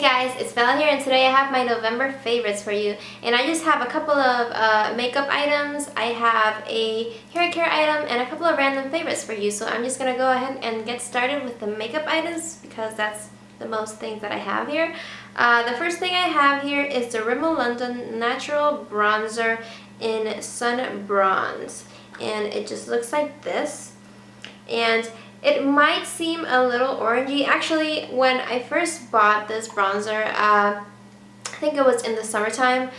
Hey guys, it's Bella here, and today I have my November favorites for you. And I just have a couple of makeup items, I have a hair care item, and a couple of random favorites for you. So I'm just going to go ahead and get started with the makeup items because that's the most things that I have here. The first thing I have here is the Rimmel London Natural Bronzer in Sun Bronze. And it just looks like this. And it might seem a little orangey. Actually, when I first bought this bronzer, I think it was in the summertime,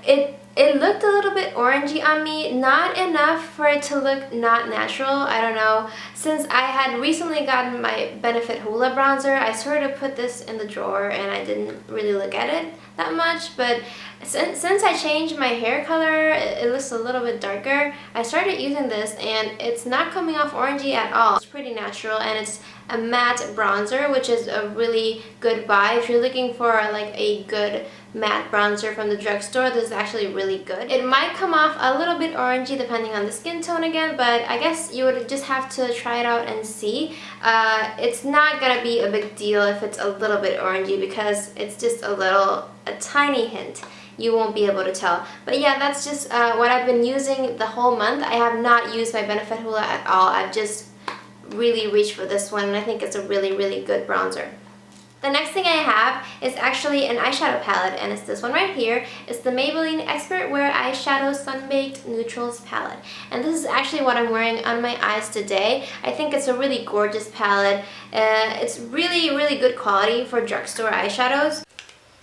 it looked a little bit orangey on me. Not enough for it to look not natural. I don't know. Since I had recently gotten my Benefit Hoola bronzer, I sort of put this in the drawer and I didn't really look at it that much. But since I changed my hair color, it looks a little bit darker. I started using this and it's not coming off orangey at all. It's pretty natural and it's a matte bronzer, which is a really good buy. If you're looking for like a good matte bronzer from the drugstore, this is actually really good. It might come off a little bit orangey depending on the skin tone again, but I guess you would just have to try it out and see. It's not gonna be a big deal if it's a little bit orangey because it's just a tiny hint. You won't be able to tell. But yeah, that's just what I've been using the whole month. I have not used my Benefit Hoola at all. I've just really reached for this one and I think it's a really good bronzer. The next thing I have is actually an eyeshadow palette, and it's this one right here. It's the Maybelline Expertwear Eyeshadow Sunbaked Neutrals palette. And this is actually what I'm wearing on my eyes today. I think it's a really gorgeous palette. It's really good quality for drugstore eyeshadows.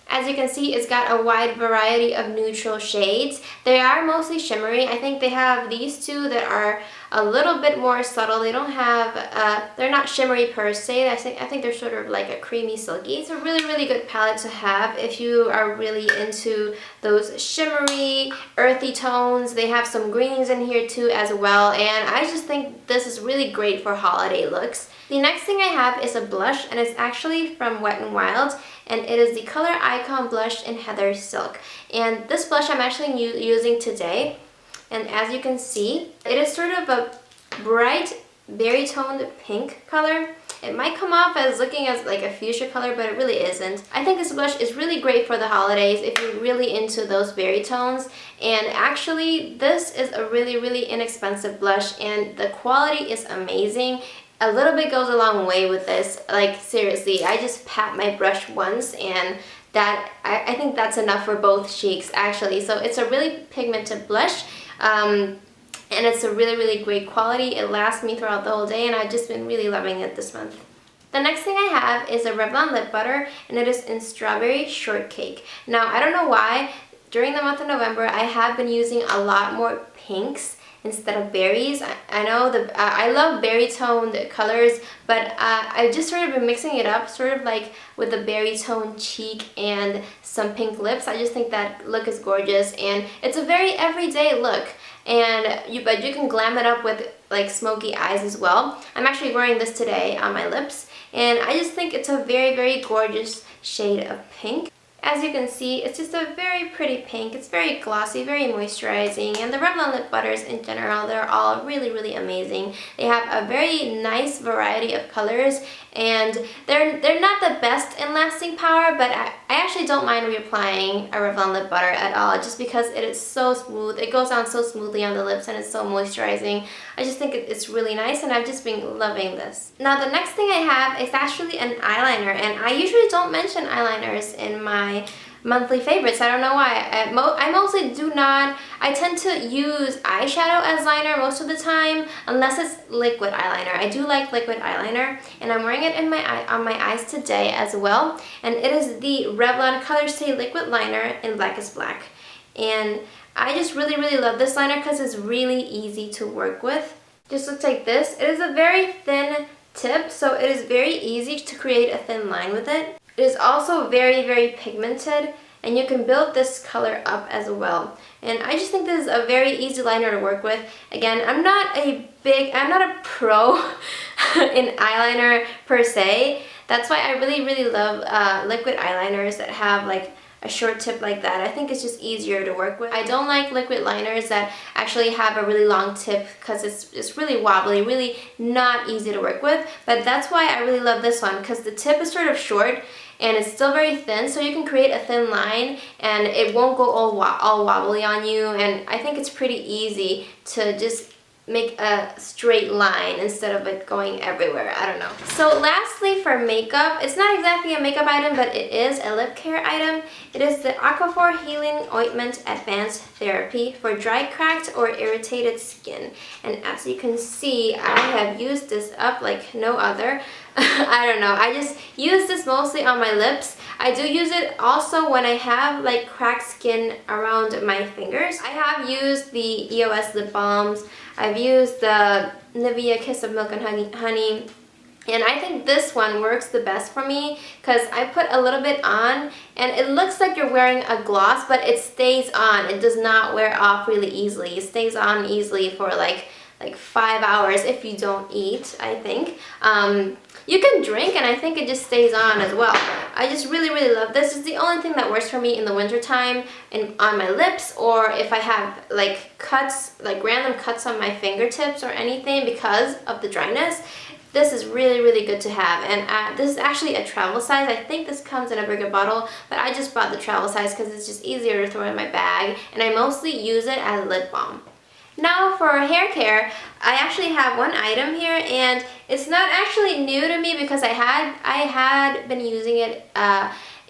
As you can see, it's got a wide variety of neutral shades. They are mostly shimmery. I think they have these two that are a little bit more subtle. They don't have, they're not shimmery per se. I think they're sort of like a creamy silky. It's a really good palette to have if you are really into those shimmery, earthy tones. They have some greens in here too as well. And I just think this is really great for holiday looks. The next thing I have is a blush, and it's actually from Wet n Wild, and it is the Color Icon Blush in Heather Silk. And this blush I'm actually using today, and as you can see, it is sort of a bright berry toned pink color. It might come off as looking as like a fuchsia color, but it really isn't. I think this blush is really great for the holidays if you're really into those berry tones. And actually, this is a really inexpensive blush, and the quality is amazing. A little bit goes a long way with this. Like seriously, I just pat my brush once and I think that's enough for both cheeks actually. So it's a really pigmented blush and it's a really great quality. It lasts me throughout the whole day and I've just been really loving it this month. The next thing I have is a Revlon lip butter, and it is in Strawberry Shortcake. Now I don't know why, during the month of November I have been using a lot more pinks instead of berries. I know I love berry toned colors, but I've just sort of been mixing it up, sort of like with a berry toned cheek and some pink lips. I just think that look is gorgeous, and it's a very everyday look. And but you can glam it up with like smoky eyes as well. I'm actually wearing this today on my lips, and I just think it's a very gorgeous shade of pink. As you can see, it's just a very pretty pink. It's very glossy, very moisturizing, and the Revlon lip butters in general, they're all really amazing. They have a very nice variety of colors, and they're not the best in lasting power, but I actually don't mind reapplying a Revlon lip butter at all, just because it is so smooth. It goes on so smoothly on the lips and it's so moisturizing. I just think it's really nice, and I've just been loving this. Now the next thing I have is actually an eyeliner, and I usually don't mention eyeliners in my monthly favorites. I don't know why. I mostly do not. I tend to use eyeshadow as liner most of the time, unless it's liquid eyeliner. I do like liquid eyeliner, and I'm wearing it in on my eyes today as well. And it is the Revlon Colorstay liquid liner in Blackest Black. And I just really love this liner because it's really easy to work with. Just looks like this. It is a very thin tip, so it is very easy to create a thin line with it. It is also very pigmented, and you can build this color up as well. And I just think this is a very easy liner to work with. Again, I'm not a pro in eyeliner per se. That's why I really love liquid eyeliners that have like a short tip like that. I think it's just easier to work with. I don't like liquid liners that actually have a really long tip because it's really wobbly, really not easy to work with. But that's why I really love this one, because the tip is sort of short and it's still very thin, so you can create a thin line and it won't go all wobbly on you, and I think it's pretty easy to just make a straight line instead of it going everywhere. I don't know. So lastly, for makeup, it's not exactly a makeup item, but it is a lip care item. It is the Aquaphor Healing Ointment Advanced Therapy for dry, cracked, or irritated skin. And as you can see, I have used this up like no other. I don't know, I just use this mostly on my lips. I do use it also when I have like cracked skin around my fingers. I have used the EOS lip balms. I've used the Nivea Kiss of Milk and Honey. And I think this one works the best for me because I put a little bit on and it looks like you're wearing a gloss, but it stays on. It does not wear off really easily. It stays on easily for like 5 hours if you don't eat, I think. You can drink and I think it just stays on as well. I just really love this. It's the only thing that works for me in the winter time on my lips, or if I have like cuts, like random cuts on my fingertips or anything because of the dryness. This is really good to have, and this is actually a travel size. I think this comes in a bigger bottle, but I just bought the travel size because it's just easier to throw in my bag, and I mostly use it as lip balm. Now for hair care, I actually have one item here, and it's not actually new to me because I had been using it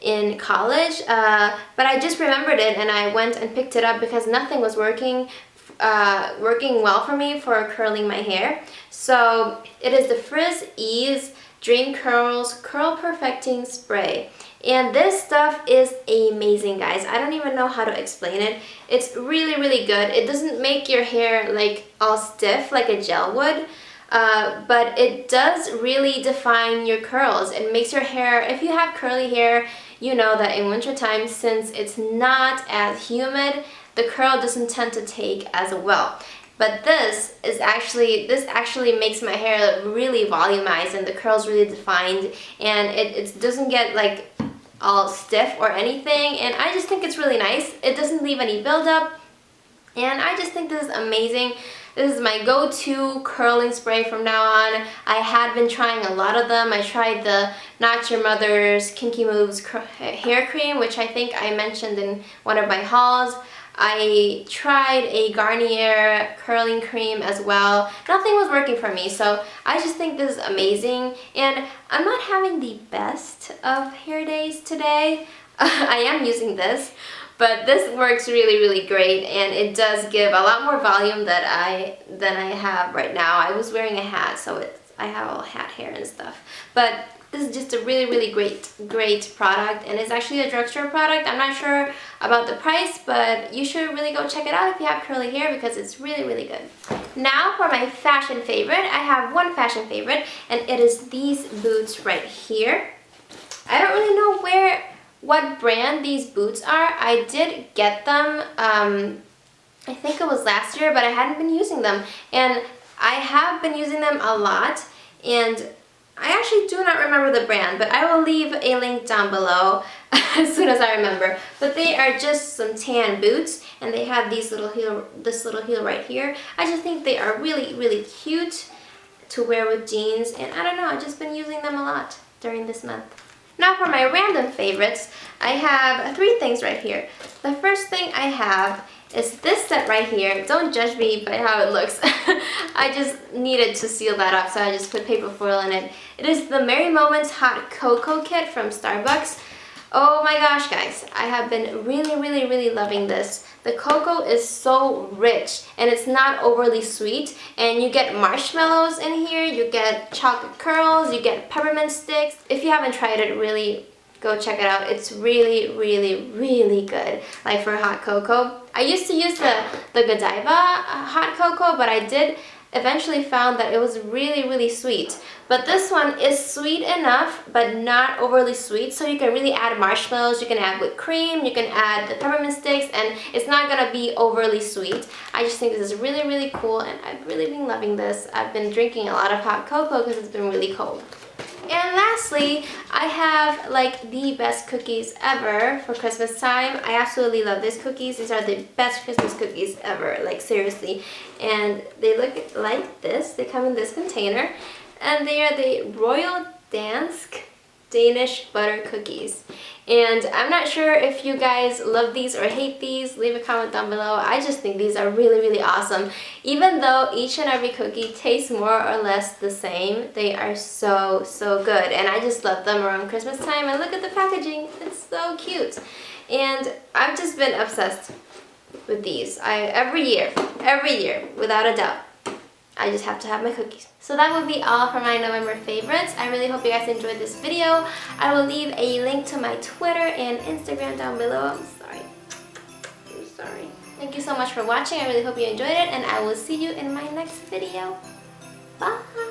in college, but I just remembered it and I went and picked it up because nothing was working well for me for curling my hair. So it is the Frizz Ease Dream Curls Curl Perfecting Spray. And this stuff is amazing, guys. I don't even know how to explain it. It's really good. It doesn't make your hair like all stiff like a gel would, but it does really define your curls. It makes your hair, if you have curly hair, you know that in wintertime, since it's not as humid, the curl doesn't tend to take as well. But this actually makes my hair really volumized and the curls really defined, and it doesn't get like all stiff or anything, and I just think it's really nice. It doesn't leave any buildup, and I just think this is amazing. This is my go-to curling spray from now on. I had been trying a lot of them. I tried the Not Your Mother's Kinky Moves hair cream, which I think I mentioned in one of my hauls. I tried a Garnier curling cream as well. Nothing was working for me, so I just think this is amazing. And I'm not having the best of hair days today. I am using this, but this works really great, and it does give a lot more volume than I have right now. I was wearing a hat, so I have all hat hair and stuff. But this is just a really great product, and it's actually a drugstore product. I'm not sure about the price, but you should really go check it out if you have curly hair because it's really good. Now for my fashion favorite. I have one fashion favorite, and it is these boots right here. I don't really know what brand these boots are. I did get them, I think it was last year, but I hadn't been using them, and I have been using them a lot, and I actually do not remember the brand, but I will leave a link down below as soon as I remember. But they are just some tan boots, and they have this little heel right here. I just think they are really cute to wear with jeans, and I don't know, I've just been using them a lot during this month. Now for my random favorites, I have 3 things right here. The first thing I have is this set right here. Don't judge me by how it looks. I just needed to seal that up, so I just put paper foil in it. It is the Merry Moments Hot Cocoa Kit from Starbucks. Oh my gosh, guys, I have been really loving this. The cocoa is so rich, and it's not overly sweet, and you get marshmallows in here, you get chocolate curls, you get peppermint sticks. If you haven't tried it, really go check it out. It's really good, like for hot cocoa. I used to use the Godiva hot cocoa, but I did eventually found that it was really sweet. But this one is sweet enough, but not overly sweet, so you can really add marshmallows, you can add whipped cream, you can add the peppermint sticks, and it's not gonna be overly sweet. I just think this is really cool, and I've really been loving this. I've been drinking a lot of hot cocoa because it's been really cold. And lastly, I have like the best cookies ever for Christmas time. I absolutely love these cookies. These are the best Christmas cookies ever, like seriously. And they look like this. They come in this container. And they are the Royal Dansk Danish butter cookies. And I'm not sure if you guys love these or hate these. Leave a comment down below. I just think these are really, really awesome. Even though each and every cookie tastes more or less the same, they are so, so good. And I just love them around Christmas time. And look at the packaging. It's so cute. And I've just been obsessed with these. Every year, without a doubt, I just have to have my cookies. So that would be all for my November favorites. I really hope you guys enjoyed this video. I will leave a link to my Twitter and Instagram down below. I'm sorry. Thank you so much for watching. I really hope you enjoyed it, and I will see you in my next video. Bye!